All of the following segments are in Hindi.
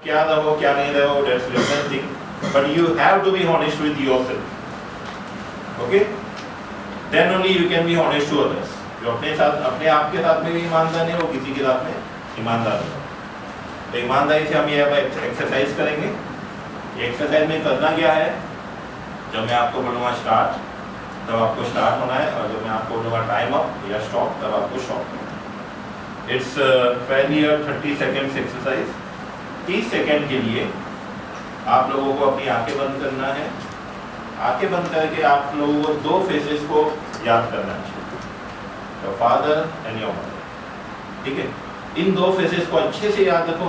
क्या रहो क्या नहीं रहो, that's different thing, but you have to be honest with yourself, okay, then only you can be honest to others. जो अपने साथ, अपने आप के साथ में भी ईमानदार है, वो किसी के साथ में ईमानदार है। तो ईमानदारी से हम ये एक्सरसाइज करेंगे। ये एक्सरसाइज में करना क्या है, जब मैं आपको बोलूँगा स्टार्ट तब आपको स्टार्ट होना है, और जब मैं आपको बोलूँगा टाइम अप या स्टॉप तब आपको स्टॉप करना है। इट्स पहली 30 सेकेंड्स एक्सरसाइज। 30 सेकेंड के लिए आप लोगों को अपनी आंखें बंद करना है। आंखें बंद करके आप लोगों को 2 फेसेस को याद करना चाहिए, your father and your mother, ठीक है। इन 2 फेसेस को अच्छे से याद रखो,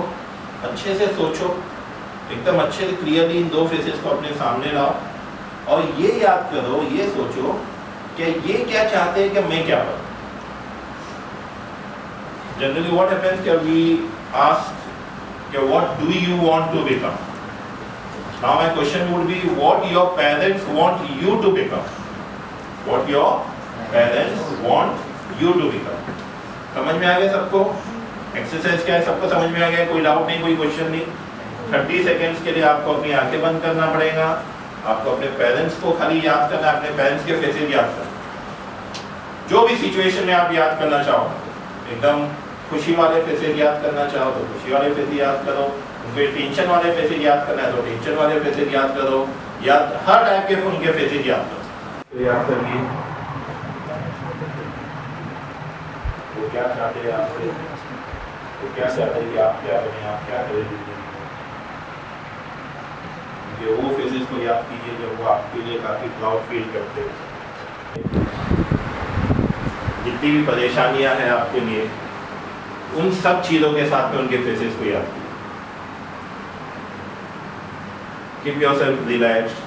अच्छे से सोचो, एकदम अच्छे से क्लियरली इन 2 फेसेस को अपने सामने लाओ, और ये याद करो, ये सोचो कि ये क्या चाहते हैं कि मैं क्या करूं। जनरली व्हाट हैपेंस कि वी आस्क कि what do you want to become. Now my question would be what your parents want you to become, what your parents want you to become. समझ में आ गया सबको? एक्सरसाइज क्या है सबको समझ में आ गया? कोई डाउट नहीं, कोई क्वेश्चन नहीं? 30 सेकेंड्स के लिए आपको अपनी आंखें बंद करना पड़ेगा, आपको अपने पेरेंट्स को खाली याद करना है, अपने पेरेंट्स के फेसेस याद करना। जो भी सिचुएशन में आप याद करना चाहो, एकदम खुशी वाले फेसेस याद करना चाहो तो खुशी वाले फेसेस याद करो, उनके टेंशन वाले फेसेस याद करना है तो टेंशन वाले फेसेस याद करो, याद हर टाइप के उनके फेसेस याद करो। तो याद करिए वो क्या चाहते हैं आपसे, वो क्या चाहते हैं कि आप क्या बने, आप क्या करें। वो फेजेस को याद कीजिए जब वो आपके लिए काफ़ी प्राउड फील करते हैं। जितनी भी परेशानियां हैं आपके लिए, उन सब चीज़ों के साथ में उनके फेसेस को याद कीजिए। Keep yourself relaxed,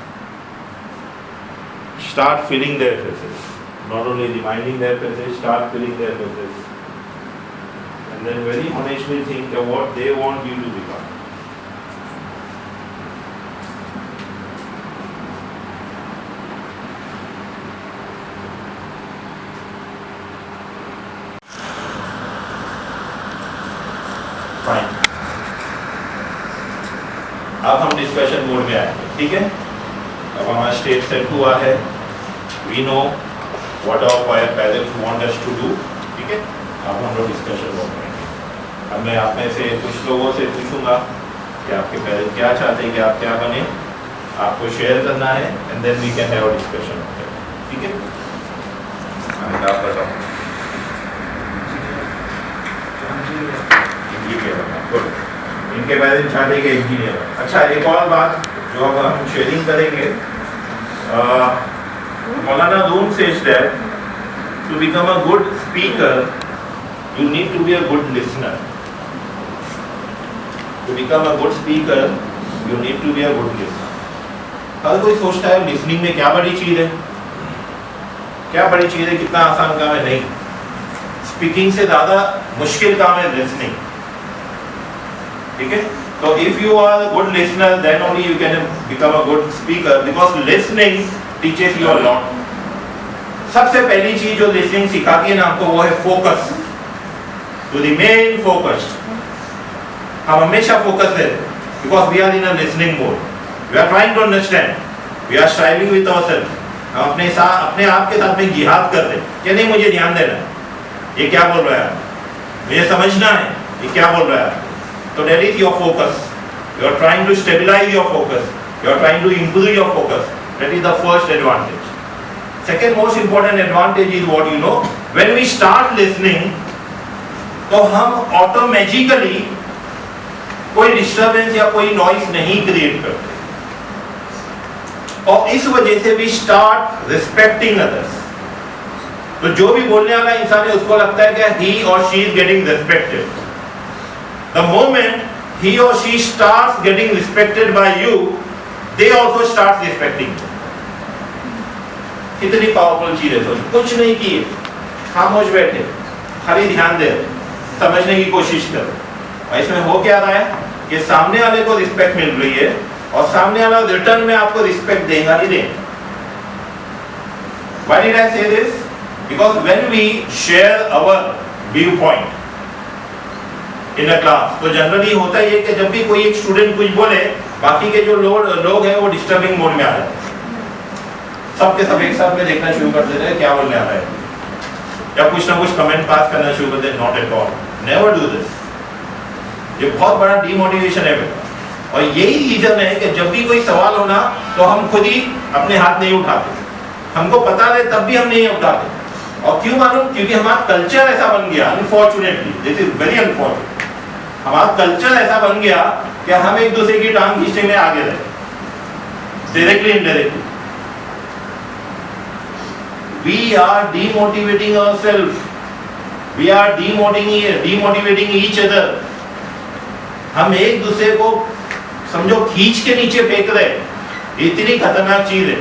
start feeling their faces, not only reminding their faces, start feeling their faces, and then very honestly think of what they want you to become. Fine. अब हम डिस्कशन मोड में आएंगे, ठीक है। अब हमारा स्टेट सेट हुआ है, we know what our parents want us to do, ठीक है। अब हम लोग डिस्कशन मोड में आएंगे। अब मैं आप में से कुछ लोगों से पूछूंगा कि आपके पेरेंट्स क्या चाहते हैं कि आप क्या बने, आपको शेयर करना है, and then we can have a discussion, ठीक है। आप बताओ। गुड, इनके पेरेंट्स चाहते हैं कि इंजीनियर। अच्छा, एक और बात जो अब हम शेयरिंग करेंगे, Maulana Doon says that to become a good speaker, you need to be a good listener. To become a good speaker, you need to be a good listener. हर कोई सोचता है लिसनिंग में क्या बड़ी चीज़ है, क्या बड़ी चीज़ है, कितना आसान काम है। नहीं, स्पीकिंग से ज़्यादा मुश्किल काम है लिसनिंग, ठीक है। तो if you are a good listener, then only you can become a good speaker, because listening teaches you a lot. सबसे पहली चीज जो लिसनिंग सिखाती है ना आपको, वो है फोकस, टू रिमेन फोकस्ड। हम हमेशा फोकस है, because we are in a listening mode, we are trying to understand, we are striving with ourselves. हम अपने आप के साथ में जिहाद कर रहे हैं कि नहीं, मुझे ध्यान देना है, ये क्या बोल रहा है, मुझे समझना है ये क्या बोल रहा है। तो that is your focus, you are trying to stabilise your focus, you are trying to improve your focus. That is the first advantage. Second most important advantage is what you know, when we start listening, तो हम ऑटोमेटिकली कोई डिस्टर्बेंस या कोई नॉइस नहीं क्रिएट करते, और इस वजह से we start respecting others. तो जो भी बोलने वाला इंसान है उसको लगता है कि he or she is getting respected. The moment he or she starts getting respected by you, they also start respecting you. कितनी पावरफुल चीज है। सोच, कुछ नहीं किए, खामोश बैठे, खाली ध्यान दे, समझने की कोशिश करो, और इसमें हो क्या रहा है कि सामने वाले को रिस्पेक्ट मिल रही है, और सामने वाला रिटर्न में आपको रिस्पेक्ट देगा नहीं देगा। Why did I say this? Because when we share our viewpoint, in a class. तो जनरली होता है कि जब भी कोई एक स्टूडेंट कुछ बोले, बाकी के जो लोग हैं वो डिस्टर्बिंग मोड में आ जाते हैं, सबके सब एक साथ में देखना शुरू कर देते हैं क्या बोलने आ रहा है, या कुछ ना कुछ कमेंट पास करना शुरू कर देते हैं। Not at all, never do this. ये बहुत बड़ा डिमोटिवेशन है बेटा। और यही रीजन है कि जब भी कोई सवाल होना तो हम खुद ही अपने हाथ नहीं उठाते, हमको पता है तब भी हम नहीं उठाते। और क्यों मालूम? क्योंकि हमारा कल्चर ऐसा बन गया, unfortunately, this is very unfortunate, हमारा कल्चर ऐसा बन गया कि हम एक दूसरे की टांग खींचने में आगे रहे, directly indirectly. We are demotivating ourselves. We are demotivating each other. हम एक दूसरे को समझो खींच के नीचे फेंक रहे, इतनी खतरनाक चीज है।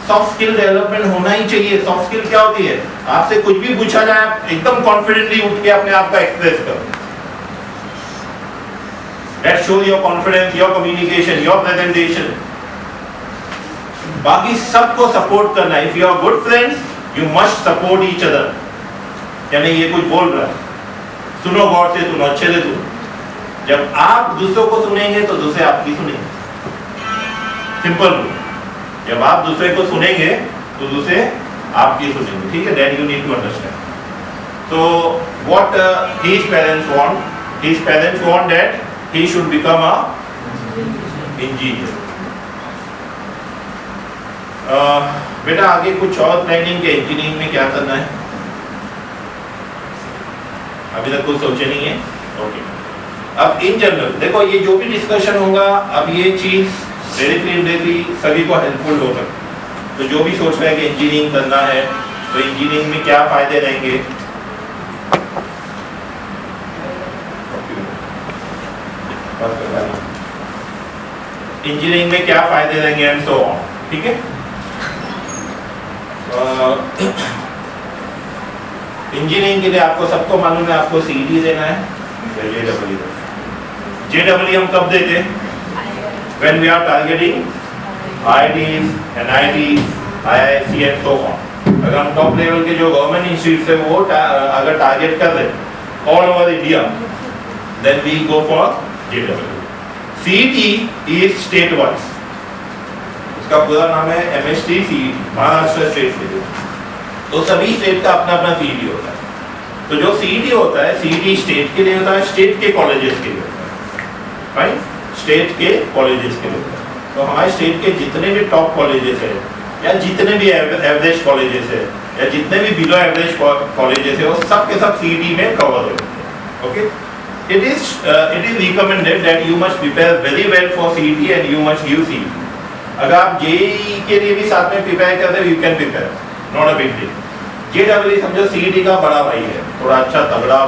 सॉफ्ट स्किल डेवलपमेंट होना ही चाहिए। सॉफ्ट स्किल क्या होती है? आपसे कुछ भी पूछा जाए एकदम कॉन्फिडेंटली उठ के अपने आप का एक्सप्रेस करो। That shows your confidence, your communication, your presentation. बाकी सबको सपोर्ट करना है। If you are good friends, you must support each other. यानी ये कुछ बोल रहा है, सुनो गौर से सुनो, अच्छे से सुनो। जब आप दूसरों को सुनेंगे तो दूसरे आपकी सुनेंगे। सिंपल। जब आप दूसरे को सुनेंगे तो दूसरे आपकी सुनेंगे, ठीक है? Then you need to understand. So what his parents want? His parents want that he should become a engineer. बेटा आगे कुछ और प्लानिंग के इंजीनियरिंग में क्या करना है? अभी तक कुछ सोचे नहीं है? ओके। अब इन जनरल देखो, ये जो भी डिस्कशन होगा, अब ये चीज डायरेक्टली इनडायरेक्टली सभी को हेल्पफुल हो सकती है। तो जो भी सोच रहा है कि इंजीनियरिंग करना है, तो इंजीनियरिंग में क्या फायदे रहेंगे? इंजीनियरिंग में क्या फायदे रहेंगे एंड सो ऑन, ठीक है? इंजीनियरिंग के लिए आपको सबको मालूम है, आपको सीईटी देना है, जेडब्ल्यू हम कब देते? When we are targeting IITs, NITs, IISc and so on. अगर हम टॉप लेवल के जो गवर्नमेंट इंस्टीट्यूट है वो अगर टारगेट कर रहे all over India, then we go for JW. CET is state wise. इसका पूरा नाम है MST CET, महाराष्ट्र स्टेट के लिए। तो सभी स्टेट का अपना अपना CET होता है। तो जो CET होता है, CET स्टेट के लिए होता है, स्टेट के कॉलेजेस के लिए होता है, राइट? स्टेट के कॉलेजेस के लिए होता है। तो हमारे स्टेट के जितने भी टॉप कॉलेजेस है, या जितने भी एवरेज कॉलेजेस है, या जितने भी बिलो एवरेज कॉलेजेस है, वो सब के सब CET में कवर होते हैं। Okay? It is recommended that you must prepare very well for CET and you must use CET. अगर आप JEE के लिए भी साथ में प्रिपेयर करते हो, you can prepare, not a big deal. JEE समझो CET का बड़ा भाई है, थोड़ा अच्छा तगड़ा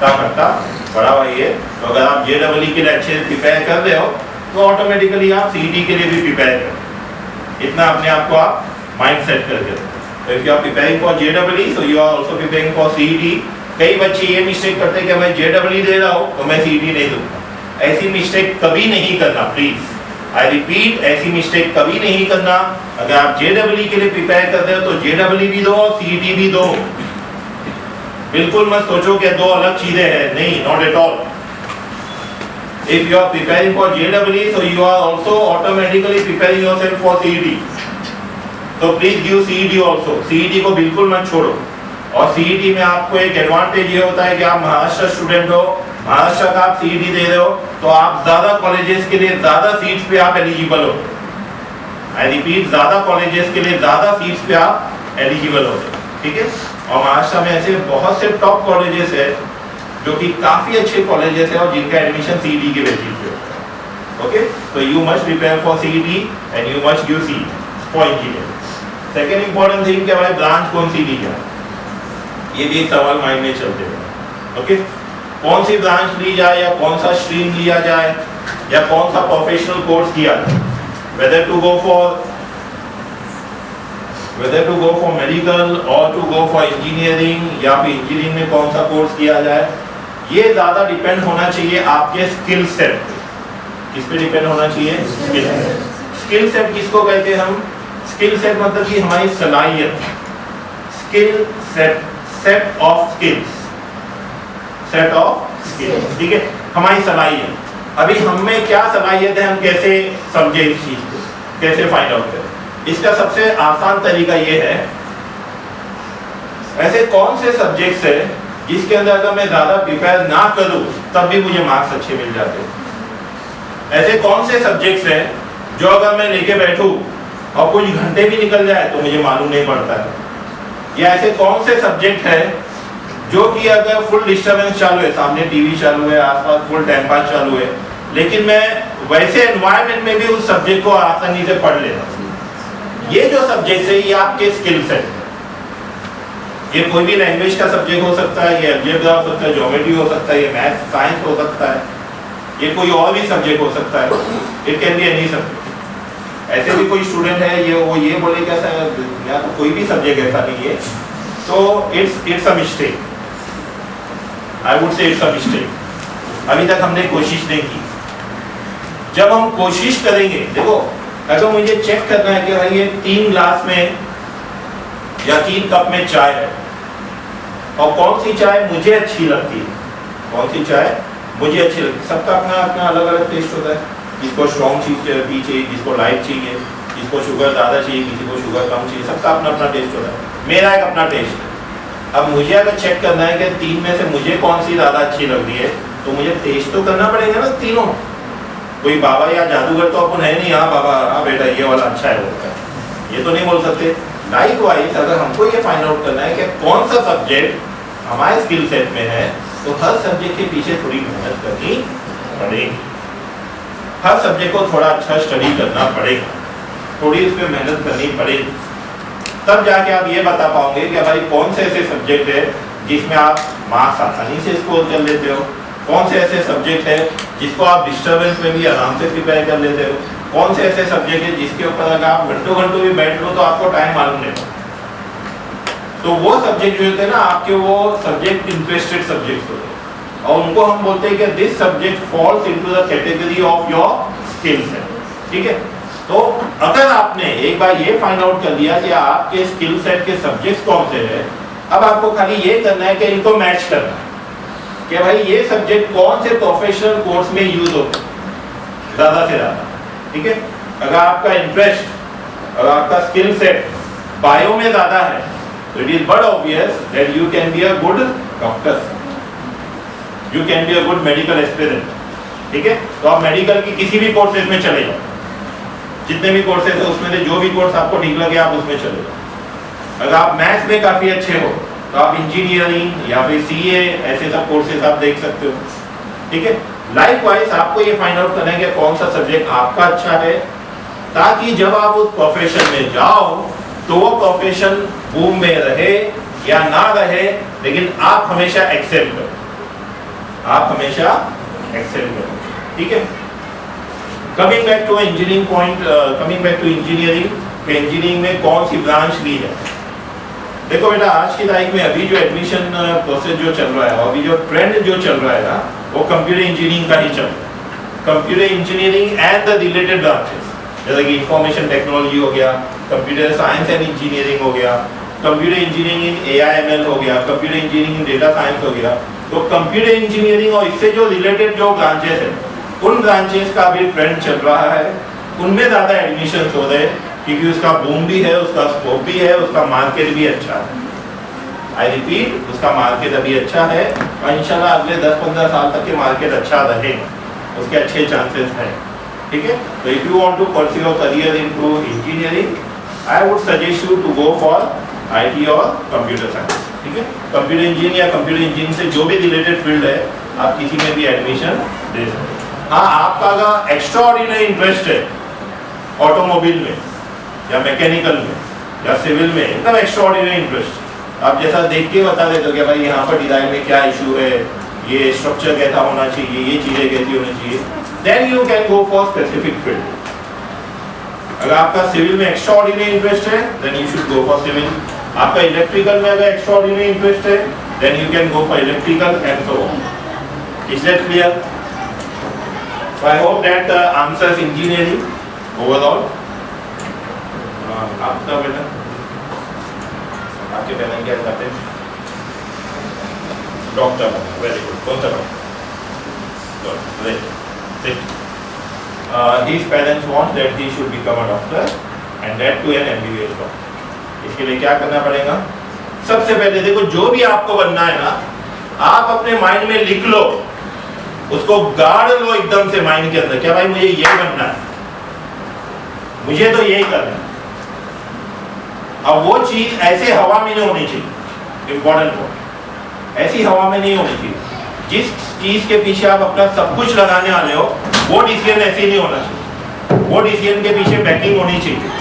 खट्टा बड़ा भाई है। तो अगर आप JEE के लिए अच्छे से प्रिपेयर कर रहे हो, तो ऑटोमेटिकली आप CET के लिए भी प्रिपेयर करो। इतना अपने आप को आप माइंड सेट करके रखो। तो if you are preparing for JEE, so you are also preparing for CET. कई बच्चे ये मिस्टेक करते हैं कि मैं JEE दे रहा हूँ तो मैं CET नहीं दूंगा। ऐसी मिस्टेक कभी नहीं करना, प्लीज। आई रिपीट, ऐसी मिस्टेक कभी नहीं करना। अगर आप JEE के लिए प्रिपेयर कर रहे हो तो JEE भी दो और CET भी दो। बिल्कुल मत सोचो कि दो अलग चीजें हैं, नहीं, not at all. If you are preparing for JEE, so you are also automatically preparing yourself for CET. So please give CET also. CET को बिल्कुल मत छोड़ो। और CET में आपको एक एडवांटेज ये होता है कि आप महाराष्ट्र स्टूडेंट हो, महाराष्ट्र का आप CET दे रहे हो, तो आप ज्यादा कॉलेजेस के लिए ज्यादा सीट्स पे आप एलिजिबल हो। आई रिपीट, ज्यादा कॉलेजेस के लिए ज्यादा सीट्स पे आप एलिजिबल हो, ठीक है? और महाराष्ट्र में ऐसे बहुत से टॉप कॉलेजेस है जो कि काफी अच्छे कॉलेजेस है और जिनका एडमिशन CET के बेसिस पे होता है। ओके? तो you must prepare for CET and you must give CET for engineering. Second important thing कि हमारे ब्रांच कौन सी ली जाए, ये भी एक सवाल माइंड में चलते हैं। ओके? कौन सी ब्रांच ली जाए, या कौन सा स्ट्रीम लिया जाए, या कौन सा प्रोफेशनल कोर्स किया जाए, whether to go for medical or to go for engineering, या फिर इंजीनियरिंग में कौन सा कोर्स किया जाए, ये ज्यादा डिपेंड होना चाहिए आपके स्किल सेट पे। किस पे डिपेंड होना चाहिए? स्किल सेट किसको कहते हैं हम? स्किल सेट मतलब कि हमारी सलाहियत, skill set, set of skill, ठीक है, हमारी सलाहियत। अभी हमें क्या सलाहियत है, हम कैसे समझे इस चीज को, कैसे फाइंड आउट करें। इसका सबसे आसान तरीका ये है, ऐसे कौन से सब्जेक्ट्स है जिसके अंदर अगर मैं ज्यादा प्रिपेयर ना करूं तब भी मुझे मार्क्स अच्छे मिल जाते हैं। ऐसे कौन से सब्जेक्ट्स है जो अगर मैं लेके बैठूं और कुछ घंटे भी निकल जाए तो मुझे मालूम नहीं पड़ता है। या ऐसे कौन से सब्जेक्ट है जो कि अगर फुल डिस्टर्बेंस चालू है, सामने टीवी चालू है, आसपास फुल टाइम पास चालू है, लेकिन मैं वैसे एनवायरनमेंट में भी उस सब्जेक्ट को आसानी से पढ़ लेता हूं। ये जो सब्जेक्ट है ये आपके स्किल सेट है। ये कोई भी लैंग्वेज का सब्जेक्ट हो सकता है, ये अलजेब्रा हो सकता है, ज्योमेट्री हो सकता है, ये मैथ साइंस हो सकता है, ये कोई और भी सब्जेक्ट हो सकता है, it can be any subject. ऐसे भी कोई स्टूडेंट है ये बोले कैसा या तो कोई भी सब्जेक्ट ऐसा नहीं है, तो it's a mistake, I would say it's a mistake. अभी तक हमने कोशिश नहीं की। जब हम कोशिश करेंगे, देखो अगर मुझे चेक करना है कि भाई ये 3 ग्लास में या 3 कप में चाय है और कौन सी चाय मुझे अच्छी लगती है, कौन सी चाय मुझे अच्छी लगती है, सबका अपना अपना अलग अलग टेस्ट होता है। किसको स्ट्रॉन्ग टी चाहिए, किसको लाइट चाहिए, किसको शुगर ज़्यादा चाहिए, किसी को शुगर कम चाहिए, सबका अपना अपना टेस्ट होता है। मेरा एक अपना टेस्ट है। अब मुझे अगर चेक करना है कि 3 में से मुझे कौन सी ज़्यादा अच्छी लग रही है, तो मुझे टेस्ट तो करना पड़ेगा ना तीनों। कोई बाबा या जादूगर तो अपन है नहीं, हाँ बाबा हाँ बेटा ये वाला अच्छा है, बोलता है, ये तो नहीं बोल सकते। लाइकवाइज अगर हमको ये फाइंड आउट करना है कि कौन सा सब्जेक्ट हमारे स्किल सेट में है, तो हर सब्जेक्ट के पीछे थोड़ी मेहनत करनी पड़ेगी। हर सब्जेक्ट को थोड़ा अच्छा स्टडी करना पड़ेगा, थोड़ी इस पर मेहनत करनी पड़ेगी, तब जाके आप ये बता पाओगे कि भाई कौन से ऐसे सब्जेक्ट है जिसमें आप मार्क्स आसानी से स्कोर कर लेते हो, कौन से ऐसे सब्जेक्ट है जिसको आप डिस्टर्बेंस में भी आराम से प्रिपेयर कर लेते हो, कौन से ऐसे सब्जेक्ट है जिसके ऊपर अगर आप घंटों घंटों भी बैठ लो तो आपको टाइम मालूम नहीं पड़ता। तो वो सब्जेक्ट जो होते हैं ना आपके, वो सब्जेक्ट इंटरेस्टेड सब्जेक्ट होते हैं और उनको हम बोलते हैं कि this subject falls into the category of your skill set, ठीक है। तो अगर आपने एक बार ये फाइंड आउट कर लिया कि आपके स्किल सेट के सब्जेक्ट्स कौन से हैं, अब आपको खाली ये करना है कि इनको मैच करना है कि भाई ये सब्जेक्ट कौन से प्रोफेशनल कोर्स में यूज होता है ज्यादा से ज्यादा, ठीक है। अगर आपका इंटरेस्ट, अगर आपका स्किल सेट बायो में ज्यादा है, तो it is but obvious that you can be a good doctor, you can be a good medical aspirant, ठीक है। तो आप मेडिकल की किसी भी कोर्सेज में चले जाओ, जितने भी कोर्सेज है उसमें से जो भी कोर्स आपको ठीक लगे आप उसमें चले जाओ। अगर आप मैथ्स में काफी अच्छे हो तो आप इंजीनियरिंग या फिर सीए ऐसे सब कोर्सेज आप देख सकते हो, ठीक है। लाइकवाइज आपको ये फाइंड आउट करना है कि कौन सा सब्जेक्ट आपका अच्छा है, ताकि जब आप उस प्रोफेशन में जाओ तो वो प्रोफेशन बूम में रहे या ना रहे, लेकिन आप हमेशा एक्सेल करो, आप हमेशा एक्सेल करो, ठीक है। Coming back to engineering point, coming back to engineering, engineering में कौन सी ब्रांच ली है। देखो बेटा आज की तारीख में अभी जो एडमिशन प्रोसेस जो चल रहा है और अभी जो ट्रेंड जो चल रहा है ना, वो कंप्यूटर इंजीनियरिंग का ही चल रहा है। Computer engineering and the related branches, जैसे कि इंफॉर्मेशन टेक्नोलॉजी हो गया, कंप्यूटर साइंस एंड इंजीनियरिंग हो गया, कंप्यूटर इंजीनियरिंग इन AI/ML हो गया, computer engineering in data science हो गया। तो कंप्यूटर इंजीनियरिंग और इससे जो रिलेटेड जो ब्रांचेस है, उन ब्रांचेस का भी ट्रेंड चल रहा है, उनमें ज़्यादा एडमिशन हो रहे हैं क्योंकि उसका बूम भी है, उसका स्कोप भी है, उसका मार्केट भी अच्छा है। आई रिपीट, उसका मार्केट अभी अच्छा है और इंशाल्लाह अगले 10-15 साल तक के मार्केट अच्छा रहेगा, उसके अच्छे चांसेस हैं, ठीक है। तो if you want to pursue your career into engineering, I would suggest you to go for IT और कंप्यूटर साइंस, ठीक है। कंप्यूटर इंजीनियरिंग या कंप्यूटर इंजीनियरिंग से जो भी रिलेटेड फील्ड है आप किसी में भी एडमिशन दे सकते हैं। हाँ, आपका अगर एक्स्ट्रा ऑर्डिनरी इंटरेस्ट है ऑटोमोबाइल में या मैकेनिकल में या सिविल में, एकदम एक्स्ट्रा ऑर्डिनरी इंटरेस्ट, आप जैसा देख के बता देते हो कि भाई यहाँ पर डिजाइन में क्या इशू है, ये स्ट्रक्चर कैसा होना चाहिए, ये चीज़ें कैसी होनी चाहिए, then you can go for specific field. अगर आपका सिविल में एक्स्ट्रा ऑर्डिनरी इंटरेस्ट है then you should go for civil. आपका इलेक्ट्रिकल में अगर एक्स्ट्रा ऑर्डिनरी इंटरेस्ट है then you can go for electrical and so on. Is that clear? So I hope that answers engineering overall. आपका बेटा, आपके पहले क्या करते हैं? Doctor, very good. कौन सा doctor? Good. Great. Sit. His parents want that he should become a doctor and that to an MBBS doctor. इसके लिए क्या करना पड़ेगा? सबसे पहले देखो, जो भी आपको बनना है ना, आप अपने माइंड में लिख लो, उसको गाड़ लो एकदम से माइंड के अंदर, क्या भाई मुझे ये बनना है, मुझे तो यही करना है। अब वो चीज ऐसे हवा में नहीं होनी चाहिए, इंपॉर्टेंट पॉइंट, ऐसी हवा में नहीं होनी चाहिए। जिस चीज के पीछे आप अपना सब कुछ लगाने वाले हो, वो डिसीजन ऐसे नहीं होना चाहिए, वो डिसीजन के पीछे बैकिंग होनी चाहिए।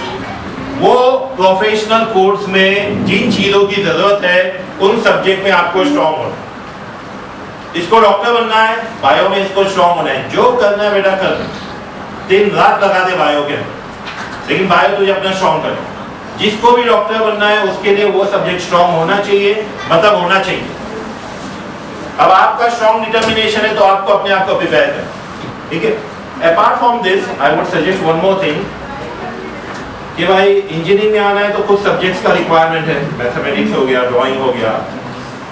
वो प्रोफेशनल कोर्स में जिन चीजों की जरूरत है, उन सब्जेक्ट में आपको स्ट्रॉन्ग होना। इसको डॉक्टर बनना है, बायो में इसको स्ट्रॉन्ग होना है, जो करना है बेटा कर, दिन रात लगा दे बायो के अंदर, लेकिन बायो तुझे अपना स्ट्रॉन्ग कर। जिसको भी डॉक्टर बनना है उसके लिए वो सब्जेक्ट स्ट्रॉन्ग होना चाहिए, मतलब होना चाहिए। अब आपका स्ट्रॉन्ग डिटर्मिनेशन है तो आपको अपने आप को प्रिपेयर करना, ठीक है। Apart from this I would suggest one more thing कि भाई इंजीनियरिंग में आना है तो कुछ सब्जेक्ट्स का रिक्वायरमेंट है, मैथमेटिक्स हो गया, ड्राइंग हो गया।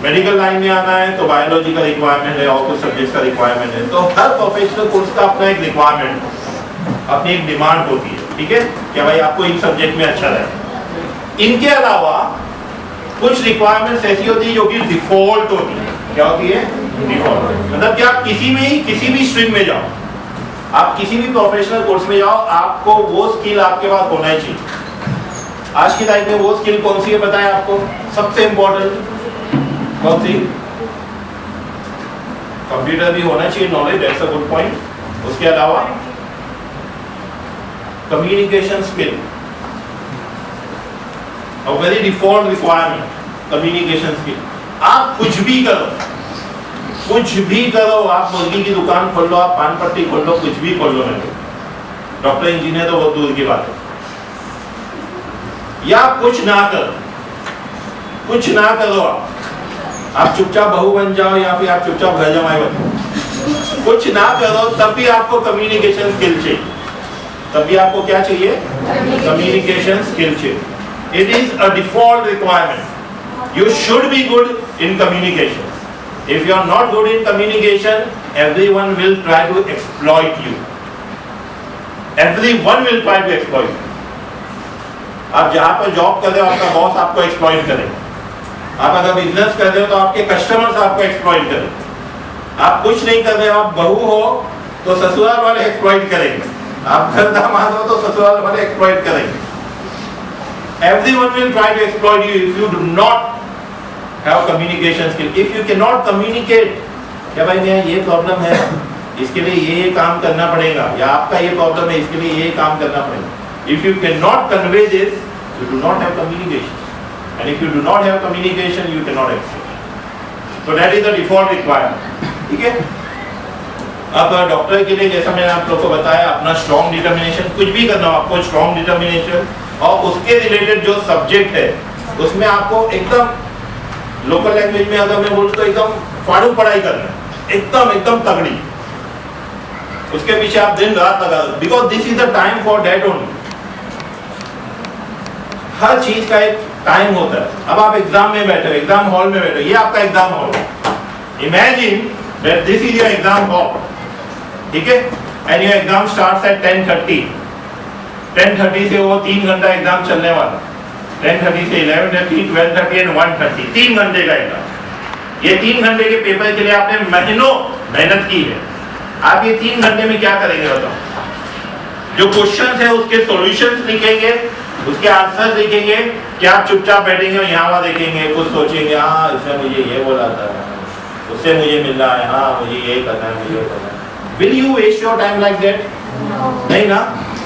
मेडिकल लाइन में आना है तो बायोलॉजी का रिक्वायरमेंट है और कुछ सब्जेक्ट्स का रिक्वायरमेंट है। तो हर प्रोफेशनल कोर्स का अपना एक रिक्वायरमेंट, अपनी एक डिमांड होती है, ठीक है, क्या भाई आपको इन सब्जेक्ट में अच्छा लगे। इनके अलावा कुछ रिक्वायरमेंट्स ऐसी होती है जो कि डिफॉल्ट होती है। क्या होती है? डिफॉल्ट। मतलब कि आप किसी भी स्ट्रीम में जाओ, आप किसी भी प्रोफेशनल कोर्स में जाओ, आपको वो स्किल आपके पास होना ही चाहिए। आज की तारीख में वो स्किल कौन सी है बताएं आपको? सबसे इंपॉर्टेंट कौन सी? कंप्यूटर भी होना चाहिए knowledge, that's a good point. उसके अलावा communication skill, a very default requirement, communication skill. आप कुछ भी करो, कुछ भी करो, आप मुर्गी की दुकान खोल लो, आप पान पट्टी खोल लो, कुछ भी खोल लो, नहीं डॉक्टर इंजीनियर तो बहुत दूर की बात है। या कुछ ना करो, कुछ ना करो, आप चुपचाप बहू बन जाओ या फिर आप चुपचाप घर जमाई बन जाओ, कुछ ना करो, तब भी आपको कम्युनिकेशन स्किल चाहिए। तब भी आपको क्या चाहिए? कम्युनिकेशन स्किल चाहिए। It is a default requirement. You should be good in communication. If you are not good in communication, everyone will try to exploit you. Everyone will try to exploit you. आप जहाँ पर जॉब कर रहे हो, आपका बॉस आपको एक्सप्लॉइट करेगा। आप अगर बिजनेस कर रहे हो तो आपके कस्टमर्स आपको एक्सप्लॉइट करेंगे। आप कुछ नहीं कर रहे हो, आप बहू हो तो ससुराल वाले एक्सप्लॉइट करेंगे, आप घर दामाद हो तो ससुराल वाले एक्सप्लॉइट करेंगे। Everyone will try to exploit you if you do not have communication skill. If you cannot communicate, क्या भाई मेरा ये प्रॉब्लम है, इसके लिए ये काम करना पड़ेगा, या आपका ये प्रॉब्लम है, इसके लिए ये काम करना पड़ेगा। If you cannot convey this, you do not have communication. And if you do not have communication, you cannot excel. So that is the default requirement. ठीक है? अब डॉक्टर के लिए जैसा मैंने आप लोगों को बताया, अपना स्ट्रॉन्ग डिटर्मिनेशन, कुछ भी करना हो आपको स्ट्रॉन्ग डिटर्मिनेशन, और उसके रिलेटेड जो सब्जेक्ट है उसमें आपको एकदम लोकल लैंग्वेज में अगर मैं बोलूं तो एकदम फाड़ू पढ़ाई करना है, एकदम तगड़ी। उसके पीछे आप दिन रात लगा दो, because this is the time for that only. हर चीज का एक टाइम होता है। अब आप एग्जाम में बैठे हो, एग्जाम हॉल में बैठे हो, ये आपका एग्जाम हॉल है। Imagine that this is your exam hall, ठीक है, and your exam starts at 10:30। 10:30 से वो 3 घंटा एग्जाम चलने वाला, 10:30 से 11:30, 12:30 एंड 1:30, 3 घंटे का एग्जाम। ये 3 घंटे के पेपर के लिए आपने महीनों मेहनत की है। आप ये 3 घंटे में क्या करेंगे बताओ? जो क्वेश्चंस है उसके सॉल्यूशंस लिखेंगे, उसके आंसर लिखेंगे, क्या आप चुपचाप बैठेंगे और यहाँ वहाँ देखेंगे, कुछ सोचेंगे, हाँ इसने मुझे ये बोला था, उससे मुझे मिलना है, हाँ मुझे ये करना है, मुझे ये करना है। Will you waste your time like that? नहीं ना।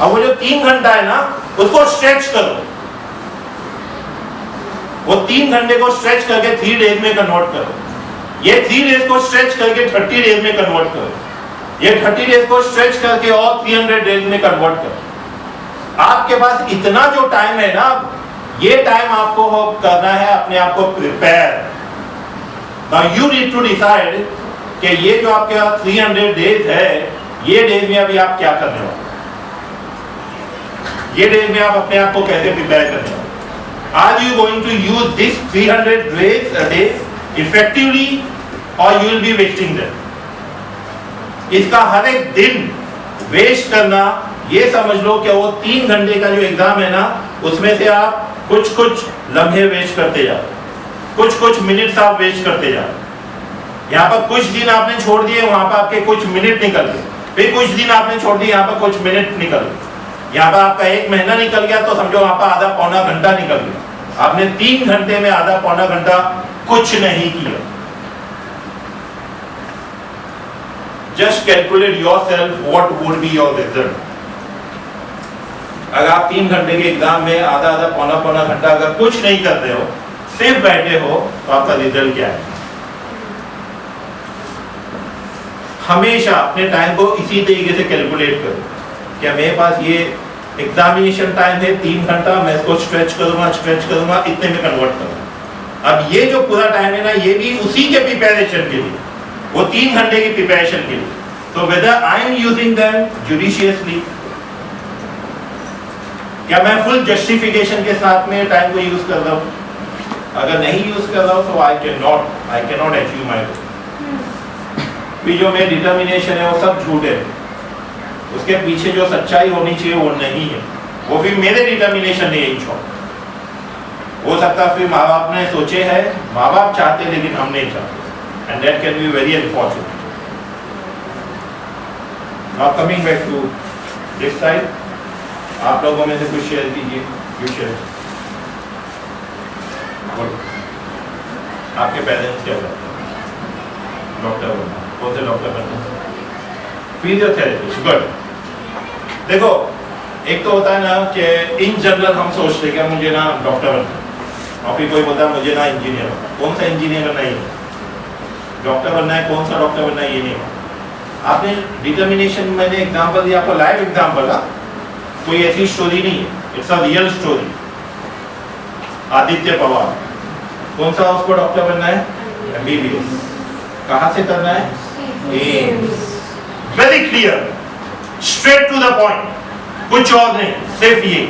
अब वो जो 3 घंटा है ना, उसको स्ट्रेच करो। वो 3 घंटे को स्ट्रेच करके 3 डेज में कन्वर्ट करो। ये 3 डेज को स्ट्रेच करके 30 डेज में कन्वर्ट करो। ये 30 डेज को स्ट्रेच करके और 300 डेज में कन्वर्ट करो। आपके पास इतना जो टाइम है ना, ये टाइम आपको करना है अपने आप को prepare. Now you need to decide कि ये जो आपके पास 300 डेज है, ये डेज में अभी आप क्या करने वाले? ये डेज में आप अपने आप को कैसे प्रिपेयर करने वाले? Are you going to use this 300 days a day effectively, or you will be wasting them? इसका हर एक दिन वेस्ट करना, ये समझ लो कि वो 3 घंटे का जो एग्जाम है ना, उसमें से आप कुछ कुछ लम्हे वेस्ट करते जाओ, कुछ कुछ मिनट्स आप वेस्ट करते जाओ। यहाँ पर कुछ दिन आपने छोड़ दिए, वहां पर आपके कुछ मिनट निकल गए, फिर कुछ दिन आपने छोड़ दिए, यहाँ पर कुछ मिनट निकल गए। यहाँ पर आपका 1 महीना निकल गया तो समझो वहां पर आधा पौना घंटा निकल गया। आपने 3 घंटे में आधा पौना घंटा कुछ नहीं किया। Just calculate yourself what would be your result. अगर आप 3 घंटे के एग्जाम में आधा आधा पौना पौना घंटा अगर कुछ नहीं करते हो, सिर्फ बैठे हो, तो आपका रिजल्ट क्या है? हमेशा अपने टाइम को इसी तरीके से कैलकुलेट करो। क्या मेरे पास ये एग्जामिनेशन टाइम है 3 घंटा, मैं इसको स्ट्रेच करूंगा, इतने में कन्वर्ट करूंगा। अब ये जो पूरा टाइम है ना, ये भी उसी के प्रिपरेशन के लिए, वो 3 घंटे की प्रिपरेशन के लिए। तो whether I am using them judiciously, क्या मैं फुल जस्टिफिकेशन के साथ में टाइम को यूज कर रहा हूँ? अगर नहीं यूज कर रहा हूँ तो I can not achieve my goal. जो मेरी डिटर्मिनेशन है वो सब झूठ है, उसके पीछे जो सच्चाई होनी चाहिए वो नहीं है, वो फिर मेरे डिटर्मिनेशन ने यही छोड़ा। हो सकता फिर माँ बाप ने सोचे है, माँ बाप चाहते लेकिन हम नहीं चाहते, and that can be very unfortunate. Now coming back to this side, आप लोगों में से कुछ शेयर कीजिए। You share. आपके पेरेंट्स क्या करते हैं? डॉक्टर बनना। कौन से डॉक्टर बनना? फिजियोथेरेपिस्ट। गुड। देखो, एक तो होता है ना कि इन जनरल हम सोचते हैं कि मुझे ना डॉक्टर बनना, और फिर कोई बोलता है मुझे ना इंजीनियर बनना। कौन सा इंजीनियर बनना? ये डॉक्टर बनना है। कौन सा डॉक्टर बनना है? ये नहीं। आपने डिटर्मिनेशन, मैंने एग्जाम्पल दिया आपको, लाइव एग्जाम्पल, कोई ऐसी स्टोरी नहीं है, it's a real story. Aditya Pawar, कौन सा उसको डॉक्टर बनना है? MBBS। कहाँ से करना है? Very clear, straight to the point, कुछ और नहीं, सिर्फ ये।